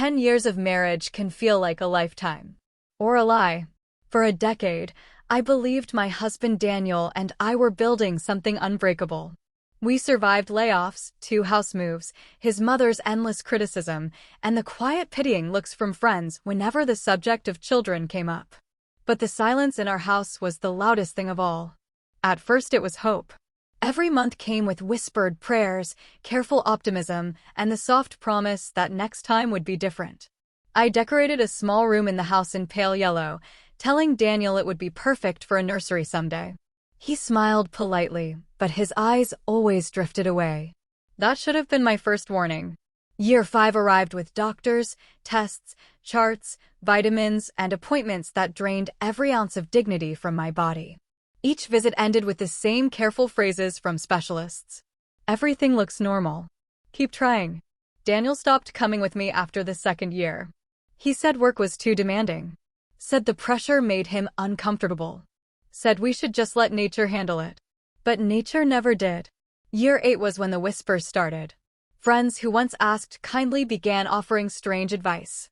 10 years of marriage can feel like a lifetime. Or a lie. For a decade, I believed my husband Daniel and I were building something unbreakable. We survived layoffs, 2 house moves, his mother's endless criticism, and the quiet pitying looks from friends whenever the subject of children came up. But the silence in our house was the loudest thing of all. At first it was hope. Every month came with whispered prayers, careful optimism, and the soft promise that next time would be different. I decorated a small room in the house in pale yellow, telling Daniel it would be perfect for a nursery someday. He smiled politely, but his eyes always drifted away. That should have been my first warning. Year 5 arrived with doctors, tests, charts, vitamins, and appointments that drained every ounce of dignity from my body. Each visit ended with the same careful phrases from specialists. Everything looks normal. Keep trying. Daniel stopped coming with me after the 2nd year. He said work was too demanding. Said the pressure made him uncomfortable. Said we should just let nature handle it. But nature never did. Year 8 was when the whispers started. Friends who once asked kindly began offering strange advice.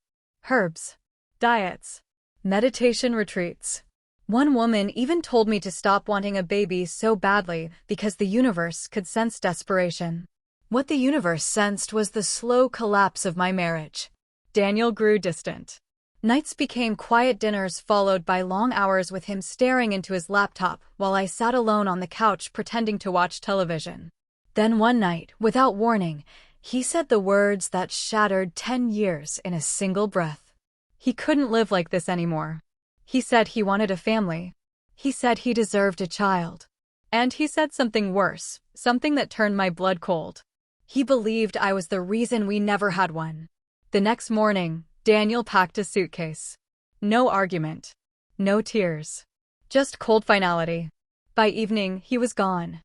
Herbs. Diets. Meditation retreats. One woman even told me to stop wanting a baby so badly because the universe could sense desperation. What the universe sensed was the slow collapse of my marriage. Daniel grew distant. Nights became quiet dinners followed by long hours with him staring into his laptop while I sat alone on the couch pretending to watch television. Then one night, without warning, he said the words that shattered 10 years in a single breath. He couldn't live like this anymore. He said he wanted a family. He said he deserved a child. And he said something worse, something that turned my blood cold. He believed I was the reason we never had one. The next morning, Daniel packed a suitcase. No argument. No tears. Just cold finality. By evening, he was gone.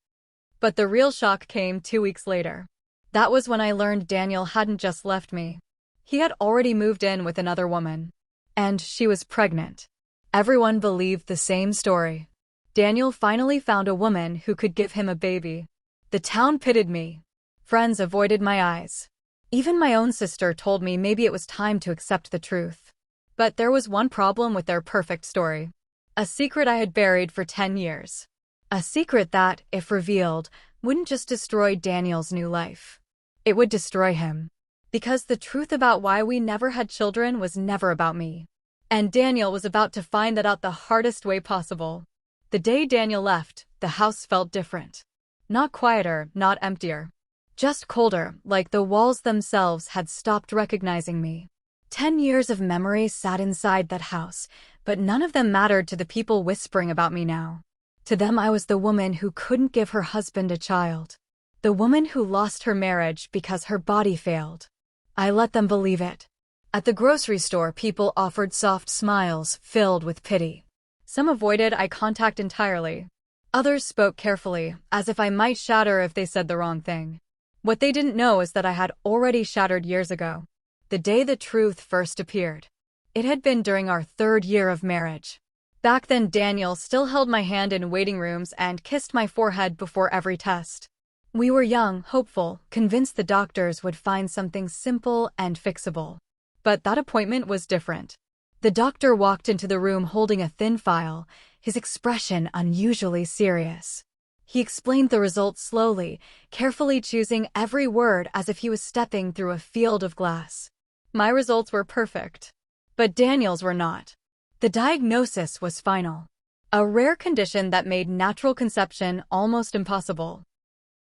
But the real shock came 2 weeks later. That was when I learned Daniel hadn't just left me. He had already moved in with another woman. And she was pregnant. Everyone believed the same story. Daniel finally found a woman who could give him a baby. The town pitied me. Friends avoided my eyes. Even my own sister told me maybe it was time to accept the truth. But there was one problem with their perfect story. A secret I had buried for 10 years. A secret that, if revealed, wouldn't just destroy Daniel's new life. It would destroy him. Because the truth about why we never had children was never about me. And Daniel was about to find that out the hardest way possible. The day Daniel left, the house felt different. Not quieter, not emptier. Just colder, like the walls themselves had stopped recognizing me. 10 years of memories sat inside that house, but none of them mattered to the people whispering about me now. To them I was the woman who couldn't give her husband a child. The woman who lost her marriage because her body failed. I let them believe it. At the grocery store, people offered soft smiles filled with pity. Some avoided eye contact entirely. Others spoke carefully, as if I might shatter if they said the wrong thing. What they didn't know is that I had already shattered years ago. The day the truth first appeared. It had been during our 3rd year of marriage. Back then Daniel still held my hand in waiting rooms and kissed my forehead before every test. We were young, hopeful, convinced the doctors would find something simple and fixable. But that appointment was different. The doctor walked into the room holding a thin file, his expression unusually serious. He explained the results slowly, carefully choosing every word as if he was stepping through a field of glass. My results were perfect. But Daniel's were not. The diagnosis was final. A rare condition that made natural conception almost impossible.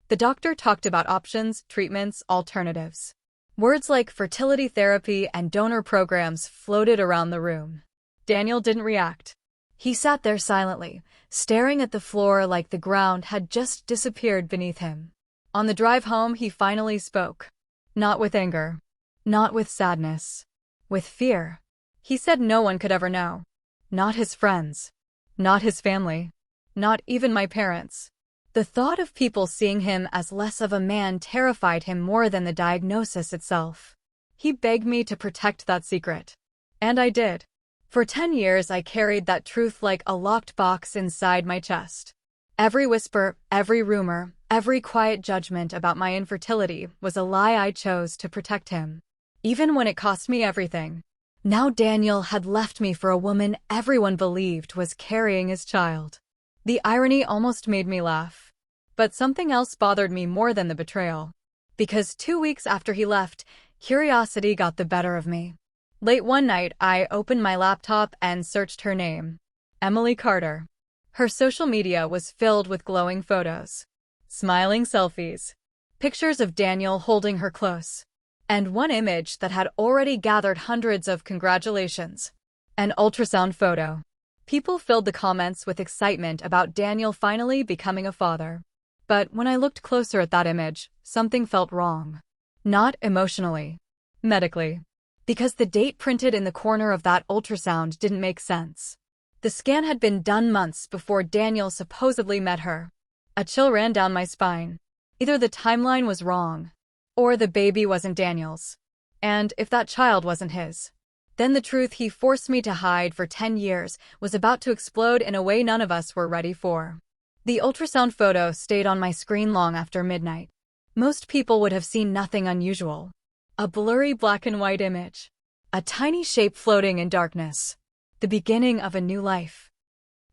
The doctor talked about options, treatments, alternatives. Words like fertility therapy and donor programs floated around the room. Daniel didn't react. He sat there silently, staring at the floor like the ground had just disappeared beneath him. On the drive home, he finally spoke. Not with anger. Not with sadness. With fear. He said no one could ever know. Not his friends. Not his family. Not even my parents. The thought of people seeing him as less of a man terrified him more than the diagnosis itself. He begged me to protect that secret. And I did. For 10 years I carried that truth like a locked box inside my chest. Every whisper, every rumor, every quiet judgment about my infertility was a lie I chose to protect him. even when it cost me everything. Now Daniel had left me for a woman everyone believed was carrying his child. The irony almost made me laugh. But something else bothered me more than the betrayal. Because 2 weeks after he left, curiosity got the better of me. Late one night, I opened my laptop and searched her name. Emily Carter. Her social media was filled with glowing photos, smiling selfies, pictures of Daniel holding her close, and one image that had already gathered hundreds of congratulations. An ultrasound photo. People filled the comments with excitement about Daniel finally becoming a father. But when I looked closer at that image, something felt wrong. Not emotionally. Medically. Because the date printed in the corner of that ultrasound didn't make sense. The scan had been done months before Daniel supposedly met her. A chill ran down my spine. Either the timeline was wrong, or the baby wasn't Daniel's. And if that child wasn't his, then the truth he forced me to hide for 10 years was about to explode in a way none of us were ready for. The ultrasound photo stayed on my screen long after midnight. Most people would have seen nothing unusual. A blurry black and white image. A tiny shape floating in darkness. The beginning of a new life.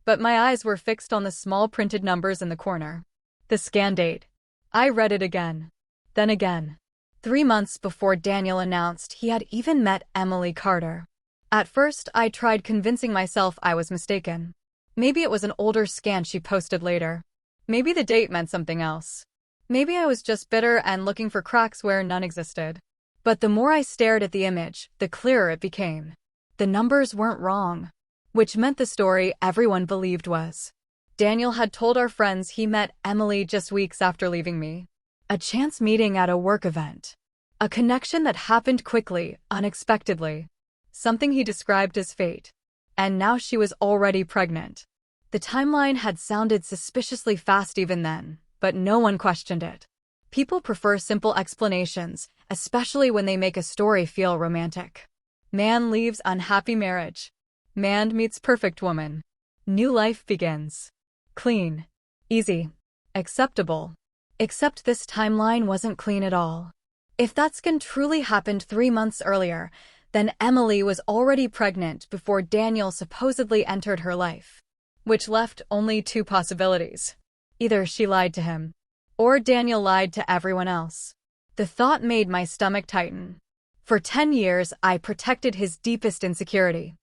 But my eyes were fixed on the small printed numbers in the corner. The scan date. I read it again. Then again. 3 months before Daniel announced he had even met Emily Carter. At first, I tried convincing myself I was mistaken. Maybe it was an older scan she posted later. Maybe the date meant something else. Maybe I was just bitter and looking for cracks where none existed. But the more I stared at the image, the clearer it became. The numbers weren't wrong, which meant the story everyone believed was. Daniel had told our friends he met Emily just weeks after leaving me. A chance meeting at a work event. A connection that happened quickly, unexpectedly. Something he described as fate. And now she was already pregnant. The timeline had sounded suspiciously fast even then, but no one questioned it. People prefer simple explanations, especially when they make a story feel romantic. Man leaves unhappy marriage. Man meets perfect woman. New life begins. Clean. Easy. Acceptable. Except this timeline wasn't clean at all. If that scan truly happened 3 months earlier, then Emily was already pregnant before Daniel supposedly entered her life. Which left only 2 possibilities. Either she lied to him, or Daniel lied to everyone else. The thought made my stomach tighten. For 10 years, I protected his deepest insecurity.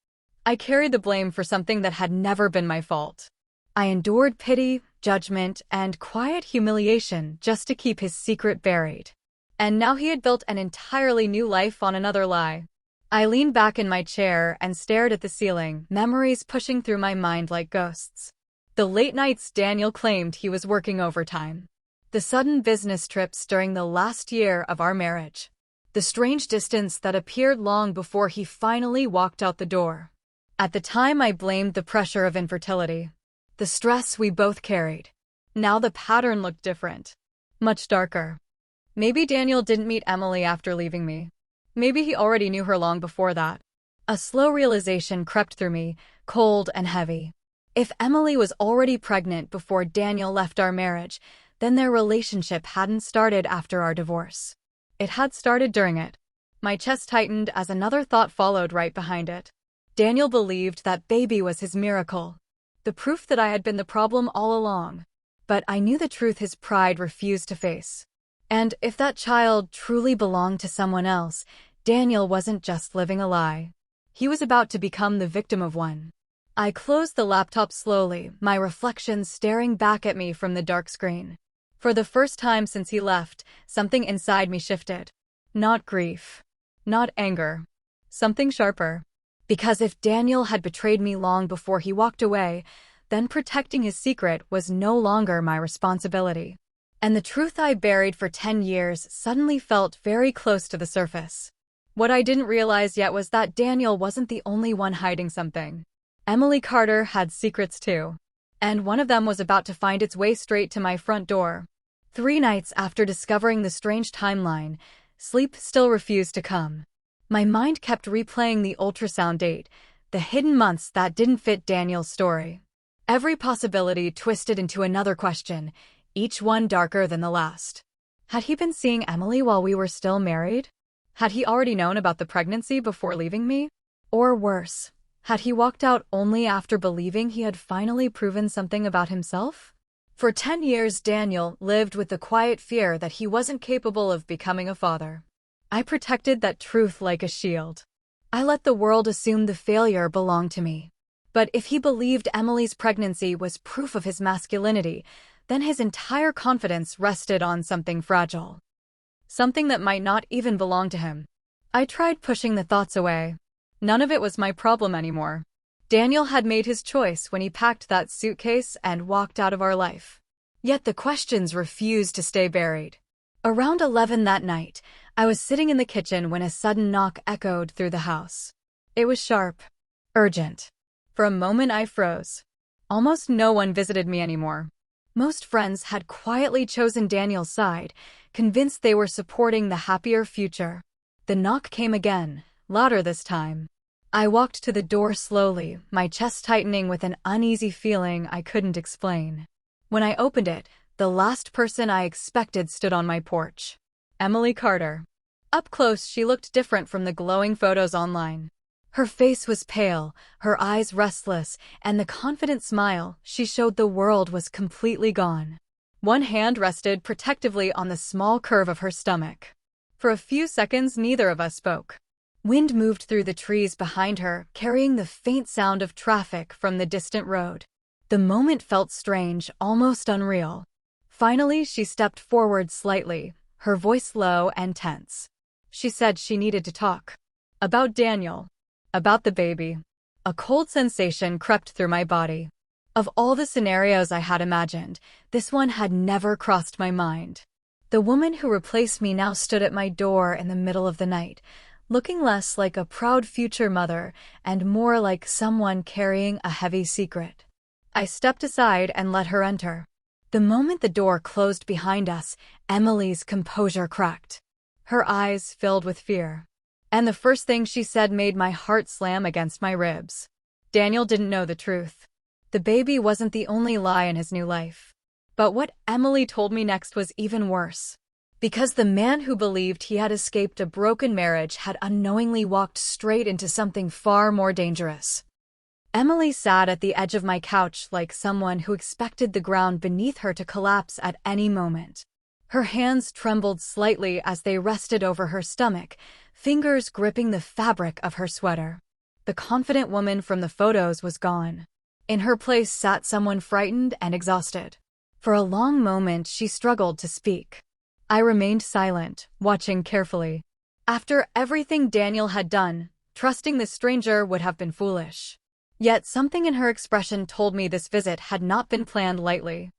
I carried the blame for something that had never been my fault. I endured pity, judgment, and quiet humiliation just to keep his secret buried. And now he had built an entirely new life on another lie. I leaned back in my chair and stared at the ceiling, memories pushing through my mind like ghosts. The late nights Daniel claimed he was working overtime. The sudden business trips during the last year of our marriage. The strange distance that appeared long before he finally walked out the door. At the time, I blamed the pressure of infertility. The stress we both carried. Now the pattern looked different. Much darker. Maybe Daniel didn't meet Emily after leaving me. Maybe he already knew her long before that. A slow realization crept through me, cold and heavy. If Emily was already pregnant before Daniel left our marriage, then their relationship hadn't started after our divorce. It had started during it. My chest tightened as another thought followed right behind it. Daniel believed that baby was his miracle. The proof that I had been the problem all along. But I knew the truth his pride refused to face. And if that child truly belonged to someone else, Daniel wasn't just living a lie. He was about to become the victim of one. I closed the laptop slowly, my reflections staring back at me from the dark screen. For the first time since he left, something inside me shifted. Not grief. Not anger. Something sharper. Because if Daniel had betrayed me long before he walked away, then protecting his secret was no longer my responsibility. And the truth I buried for 10 years suddenly felt very close to the surface. What I didn't realize yet was that Daniel wasn't the only one hiding something. Emily Carter had secrets too. And one of them was about to find its way straight to my front door. 3 nights after discovering the strange timeline, sleep still refused to come. My mind kept replaying the ultrasound date, the hidden months that didn't fit Daniel's story. Every possibility twisted into another question, each one darker than the last. Had he been seeing Emily while we were still married? Had he already known about the pregnancy before leaving me? Or worse, had he walked out only after believing he had finally proven something about himself? For 10 years, Daniel lived with the quiet fear that he wasn't capable of becoming a father. I protected that truth like a shield. I let the world assume the failure belonged to me. But if he believed Emily's pregnancy was proof of his masculinity, then his entire confidence rested on something fragile. Something that might not even belong to him. I tried pushing the thoughts away. None of it was my problem anymore. Daniel had made his choice when he packed that suitcase and walked out of our life. Yet the questions refused to stay buried. Around 11 that night, I was sitting in the kitchen when a sudden knock echoed through the house. It was sharp, urgent. For a moment I froze. Almost no one visited me anymore. Most friends had quietly chosen Daniel's side, convinced they were supporting the happier future. The knock came again, louder this time. I walked to the door slowly, my chest tightening with an uneasy feeling I couldn't explain. When I opened it, the last person I expected stood on my porch. Emily Carter. Up close, she looked different from the glowing photos online. Her face was pale, her eyes restless, and the confident smile she showed the world was completely gone. One hand rested protectively on the small curve of her stomach. For a few seconds, neither of us spoke. Wind moved through the trees behind her, carrying the faint sound of traffic from the distant road. The moment felt strange, almost unreal. Finally, she stepped forward slightly, her voice low and tense. She said she needed to talk. About Daniel. About the baby. A cold sensation crept through my body. Of all the scenarios I had imagined, this one had never crossed my mind. The woman who replaced me now stood at my door in the middle of the night, looking less like a proud future mother and more like someone carrying a heavy secret. I stepped aside and let her enter. The moment the door closed behind us, Emily's composure cracked. Her eyes filled with fear. And the first thing she said made my heart slam against my ribs. Daniel didn't know the truth. The baby wasn't the only lie in his new life. But what Emily told me next was even worse. Because the man who believed he had escaped a broken marriage had unknowingly walked straight into something far more dangerous. Emily sat at the edge of my couch like someone who expected the ground beneath her to collapse at any moment. Her hands trembled slightly as they rested over her stomach, fingers gripping the fabric of her sweater. The confident woman from the photos was gone. In her place sat someone frightened and exhausted. For a long moment, she struggled to speak. I remained silent, watching carefully. After everything Daniel had done, trusting this stranger would have been foolish. Yet something in her expression told me this visit had not been planned lightly.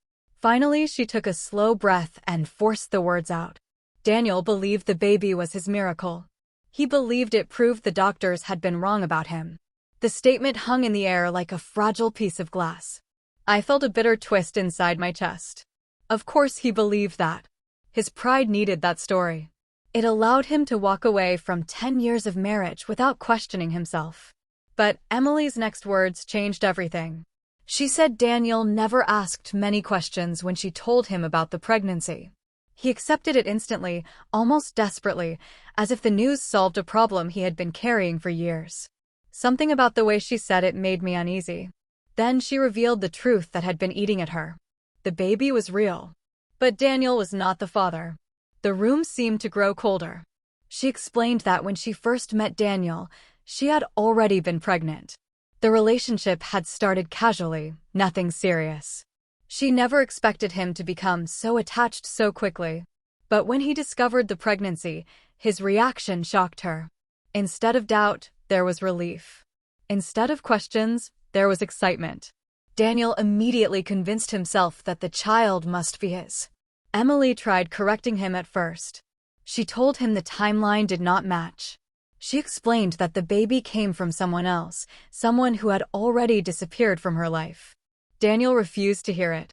Finally, she took a slow breath and forced the words out. Daniel believed the baby was his miracle. He believed it proved the doctors had been wrong about him. The statement hung in the air like a fragile piece of glass. I felt a bitter twist inside my chest. Of course he believed that. His pride needed that story. It allowed him to walk away from 10 years of marriage without questioning himself. But Emily's next words changed everything. She said Daniel never asked many questions when she told him about the pregnancy. He accepted it instantly, almost desperately, as if the news solved a problem he had been carrying for years. Something about the way she said it made me uneasy. Then she revealed the truth that had been eating at her. The baby was real. But Daniel was not the father. The room seemed to grow colder. She explained that when she first met Daniel, she had already been pregnant. The relationship had started casually, nothing serious. She never expected him to become so attached so quickly. But when he discovered the pregnancy, his reaction shocked her. Instead of doubt, there was relief. Instead of questions, there was excitement. Daniel immediately convinced himself that the child must be his. Emily tried correcting him at first. She told him the timeline did not match. She explained that the baby came from someone else, someone who had already disappeared from her life. Daniel refused to hear it.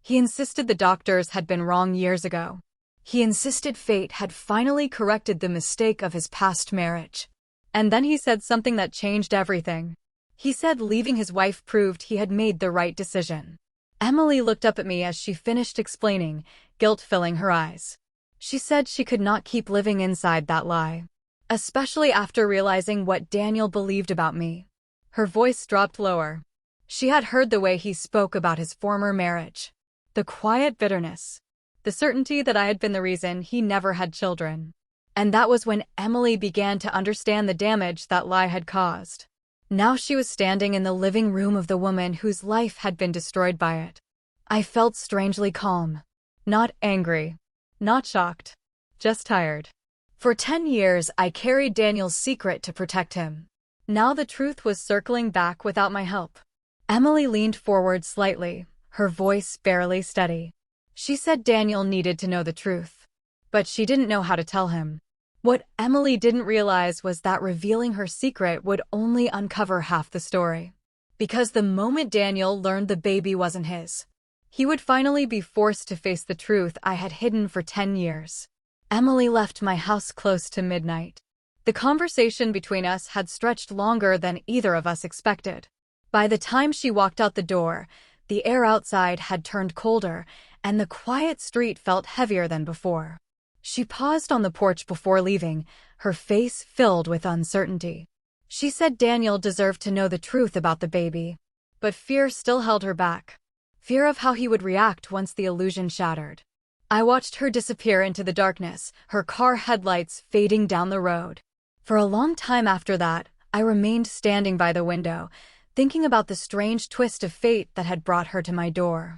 He insisted the doctors had been wrong years ago. He insisted fate had finally corrected the mistake of his past marriage. And then he said something that changed everything. He said leaving his wife proved he had made the right decision. Emily looked up at me as she finished explaining, guilt filling her eyes. She said she could not keep living inside that lie, especially after realizing what Daniel believed about me. Her voice dropped lower. She had heard the way he spoke about his former marriage. The quiet bitterness. The certainty that I had been the reason he never had children. And that was when Emily began to understand the damage that lie had caused. Now she was standing in the living room of the woman whose life had been destroyed by it. I felt strangely calm. Not angry. Not shocked. Just tired. For 10 years, I carried Daniel's secret to protect him. Now the truth was circling back without my help. Emily leaned forward slightly, her voice barely steady. She said Daniel needed to know the truth. But she didn't know how to tell him. What Emily didn't realize was that revealing her secret would only uncover half the story. Because the moment Daniel learned the baby wasn't his, he would finally be forced to face the truth I had hidden for 10 years. Emily left my house close to midnight. The conversation between us had stretched longer than either of us expected. By the time she walked out the door, the air outside had turned colder, and the quiet street felt heavier than before. She paused on the porch before leaving, her face filled with uncertainty. She said Daniel deserved to know the truth about the baby, but fear still held her back. Fear of how he would react once the illusion shattered. I watched her disappear into the darkness, her car headlights fading down the road. For a long time after that, I remained standing by the window, thinking about the strange twist of fate that had brought her to my door.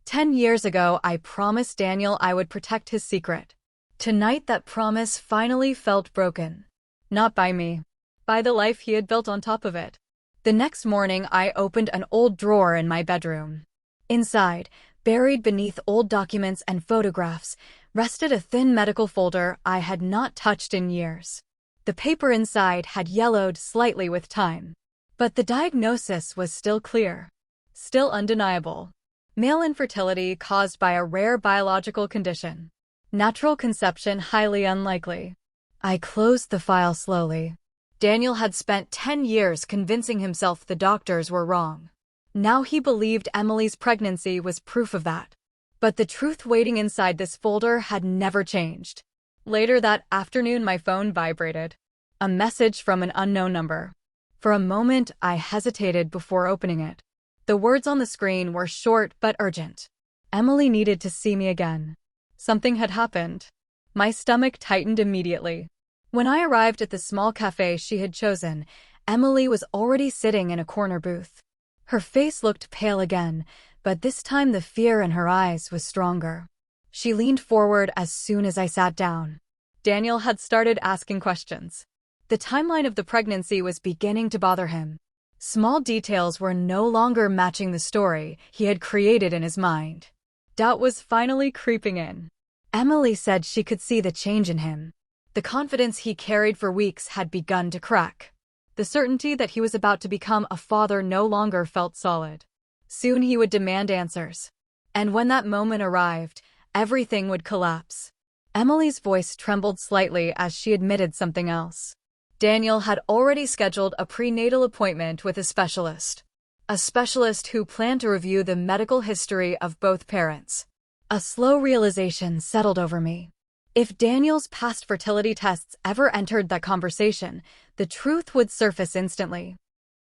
10 years ago, I promised Daniel I would protect his secret. Tonight, that promise finally felt broken. Not by me. By the life he had built on top of it. The next morning, I opened an old drawer in my bedroom. Inside, buried beneath old documents and photographs, rested a thin medical folder I had not touched in years. The paper inside had yellowed slightly with time. But the diagnosis was still clear. Still undeniable. Male infertility caused by a rare biological condition. Natural conception highly unlikely. I closed the file slowly. Daniel had spent 10 years convincing himself the doctors were wrong. Now he believed Emily's pregnancy was proof of that. But the truth waiting inside this folder had never changed. Later that afternoon, my phone vibrated. A message from an unknown number. For a moment, I hesitated before opening it. The words on the screen were short but urgent. Emily needed to see me again. Something had happened. My stomach tightened immediately. When I arrived at the small cafe she had chosen, Emily was already sitting in a corner booth. Her face looked pale again, but this time the fear in her eyes was stronger. She leaned forward as soon as I sat down. Daniel had started asking questions. The timeline of the pregnancy was beginning to bother him. Small details were no longer matching the story he had created in his mind. Doubt was finally creeping in. Emily said she could see the change in him. The confidence he carried for weeks had begun to crack. The certainty that he was about to become a father no longer felt solid. Soon he would demand answers. And when that moment arrived, everything would collapse. Emily's voice trembled slightly as she admitted something else. Daniel had already scheduled a prenatal appointment with a specialist. A specialist who planned to review the medical history of both parents. A slow realization settled over me. If Daniel's past fertility tests ever entered that conversation, the truth would surface instantly.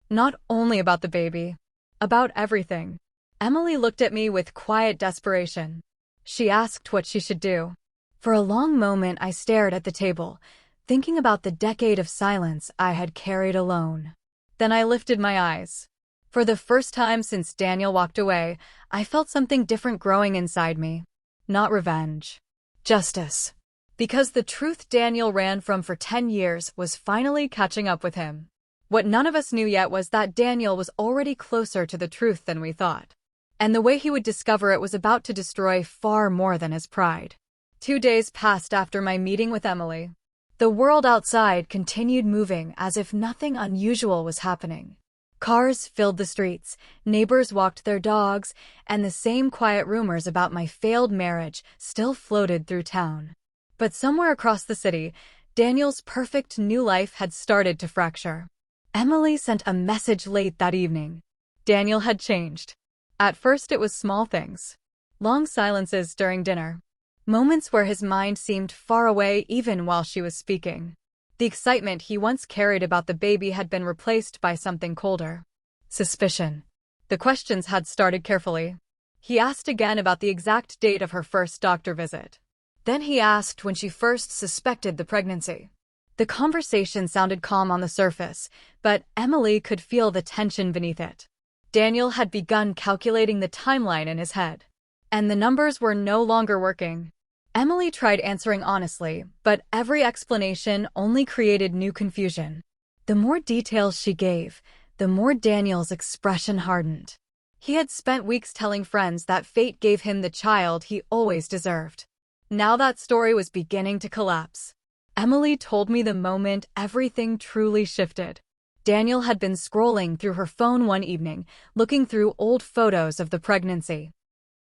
Not only about the baby. About everything. Emily looked at me with quiet desperation. She asked what she should do. For a long moment I stared at the table, thinking about the decade of silence I had carried alone. Then I lifted my eyes. For the first time since Daniel walked away, I felt something different growing inside me. Not revenge. Justice. Because the truth Daniel ran from for 10 years was finally catching up with him. What none of us knew yet was that Daniel was already closer to the truth than we thought. And the way he would discover it was about to destroy far more than his pride. 2 days passed after my meeting with Emily. The world outside continued moving as if nothing unusual was happening. Cars filled the streets, neighbors walked their dogs, and the same quiet rumors about my failed marriage still floated through town. But somewhere across the city, Daniel's perfect new life had started to fracture. Emily sent a message late that evening. Daniel had changed. At first it was small things. Long silences during dinner. Moments where his mind seemed far away even while she was speaking. The excitement he once carried about the baby had been replaced by something colder. Suspicion. The questions had started carefully. He asked again about the exact date of her first doctor visit. Then he asked when she first suspected the pregnancy. The conversation sounded calm on the surface, but Emily could feel the tension beneath it. Daniel had begun calculating the timeline in his head, and the numbers were no longer working. Emily tried answering honestly, but every explanation only created new confusion. The more details she gave, the more Daniel's expression hardened. He had spent weeks telling friends that fate gave him the child he always deserved. Now that story was beginning to collapse. Emily told me the moment everything truly shifted. Daniel had been scrolling through her phone one evening, looking through old photos of the pregnancy.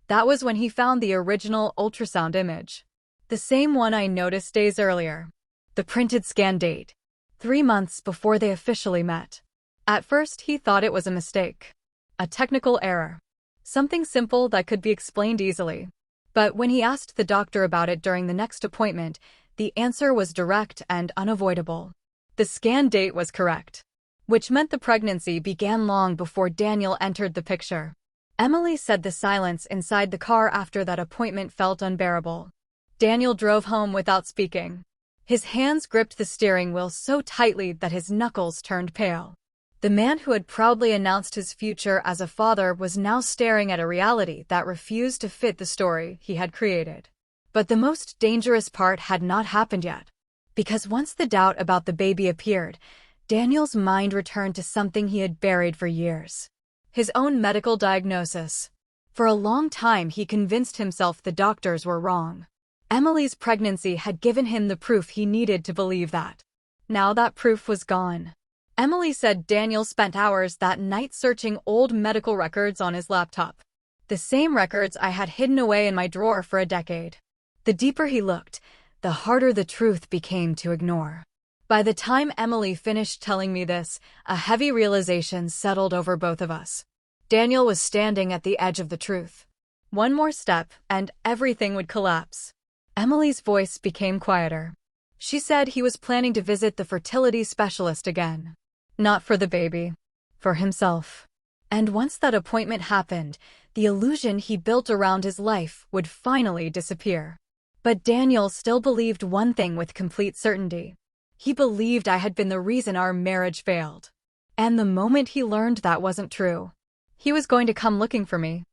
That was when he found the original ultrasound image. The same one I noticed days earlier. The printed scan date. 3 months before they officially met. At first, he thought it was a mistake. A technical error. Something simple that could be explained easily. But when he asked the doctor about it during the next appointment, the answer was direct and unavoidable. The scan date was correct, which meant the pregnancy began long before Daniel entered the picture. Emily said the silence inside the car after that appointment felt unbearable. Daniel drove home without speaking. His hands gripped the steering wheel so tightly that his knuckles turned pale. The man who had proudly announced his future as a father was now staring at a reality that refused to fit the story he had created. But the most dangerous part had not happened yet. Because once the doubt about the baby appeared, Daniel's mind returned to something he had buried for years. His own medical diagnosis. For a long time he convinced himself the doctors were wrong. Emily's pregnancy had given him the proof he needed to believe that. Now that proof was gone. Emily said Daniel spent hours that night searching old medical records on his laptop. The same records I had hidden away in my drawer for a decade. The deeper he looked, the harder the truth became to ignore. By the time Emily finished telling me this, a heavy realization settled over both of us. Daniel was standing at the edge of the truth. One more step, and everything would collapse. Emily's voice became quieter. She said he was planning to visit the fertility specialist again. Not for the baby. For himself. And once that appointment happened, the illusion he built around his life would finally disappear. But Daniel still believed one thing with complete certainty. He believed I had been the reason our marriage failed. And the moment he learned that wasn't true, he was going to come looking for me.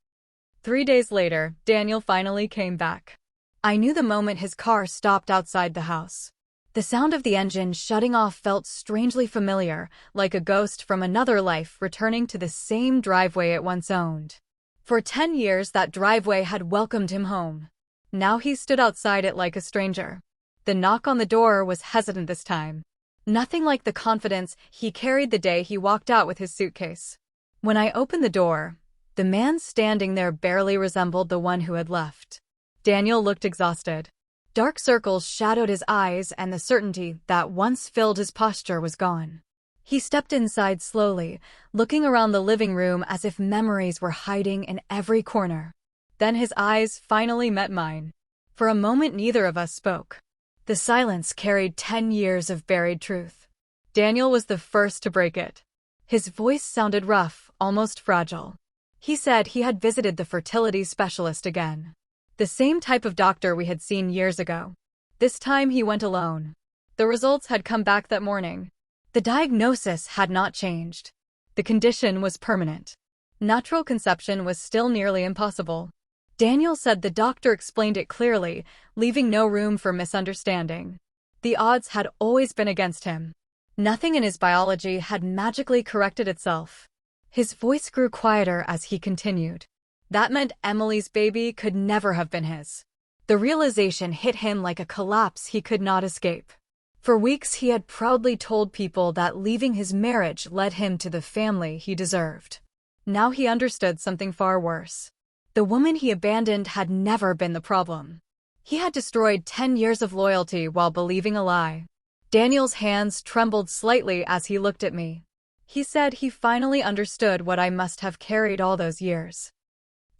3 days later, Daniel finally came back. I knew the moment his car stopped outside the house. The sound of the engine shutting off felt strangely familiar, like a ghost from another life returning to the same driveway it once owned. For 10 years that driveway had welcomed him home. Now he stood outside it like a stranger. The knock on the door was hesitant this time. Nothing like the confidence he carried the day he walked out with his suitcase. When I opened the door, the man standing there barely resembled the one who had left. Daniel looked exhausted. Dark circles shadowed his eyes and the certainty that once filled his posture was gone. He stepped inside slowly, looking around the living room as if memories were hiding in every corner. Then his eyes finally met mine. For a moment neither of us spoke. The silence carried 10 years of buried truth. Daniel was the first to break it. His voice sounded rough, almost fragile. He said he had visited the fertility specialist again. The same type of doctor we had seen years ago. This time he went alone. The results had come back that morning. The diagnosis had not changed. The condition was permanent. Natural conception was still nearly impossible. Daniel said the doctor explained it clearly, leaving no room for misunderstanding. The odds had always been against him. Nothing in his biology had magically corrected itself. His voice grew quieter as he continued. That meant Emily's baby could never have been his. The realization hit him like a collapse he could not escape. For weeks he had proudly told people that leaving his marriage led him to the family he deserved. Now he understood something far worse. The woman he abandoned had never been the problem. He had destroyed 10 years of loyalty while believing a lie. Daniel's hands trembled slightly as he looked at me. He said he finally understood what I must have carried all those years.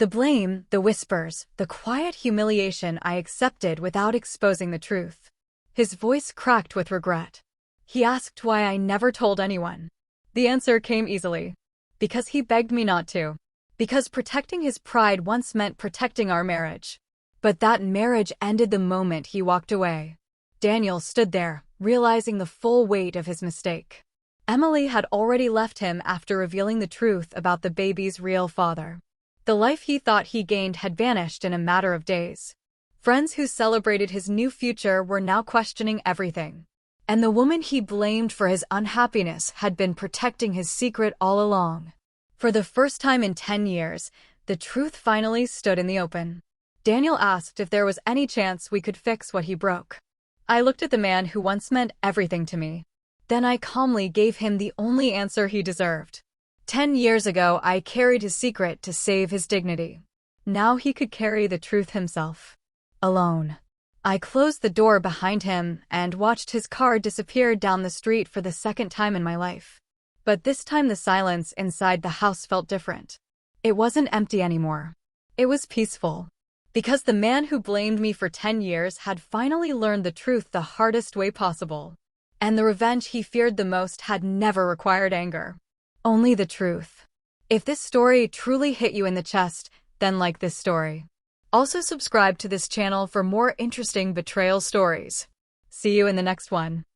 The blame, the whispers, the quiet humiliation I accepted without exposing the truth. His voice cracked with regret. He asked why I never told anyone. The answer came easily. Because he begged me not to. Because protecting his pride once meant protecting our marriage. But that marriage ended the moment he walked away. Daniel stood there, realizing the full weight of his mistake. Emily had already left him after revealing the truth about the baby's real father. The life he thought he gained had vanished in a matter of days. Friends who celebrated his new future were now questioning everything. And the woman he blamed for his unhappiness had been protecting his secret all along. For the first time in 10 years, the truth finally stood in the open. Daniel asked if there was any chance we could fix what he broke. I looked at the man who once meant everything to me. Then I calmly gave him the only answer he deserved. 10 years ago, I carried his secret to save his dignity. Now he could carry the truth himself. Alone. I closed the door behind him and watched his car disappear down the street for the second time in my life. But this time the silence inside the house felt different. It wasn't empty anymore. It was peaceful. Because the man who blamed me for 10 years had finally learned the truth the hardest way possible. And the revenge he feared the most had never required anger. Only the truth. If this story truly hit you in the chest, then like this story. Also subscribe to this channel for more interesting betrayal stories. See you in the next one.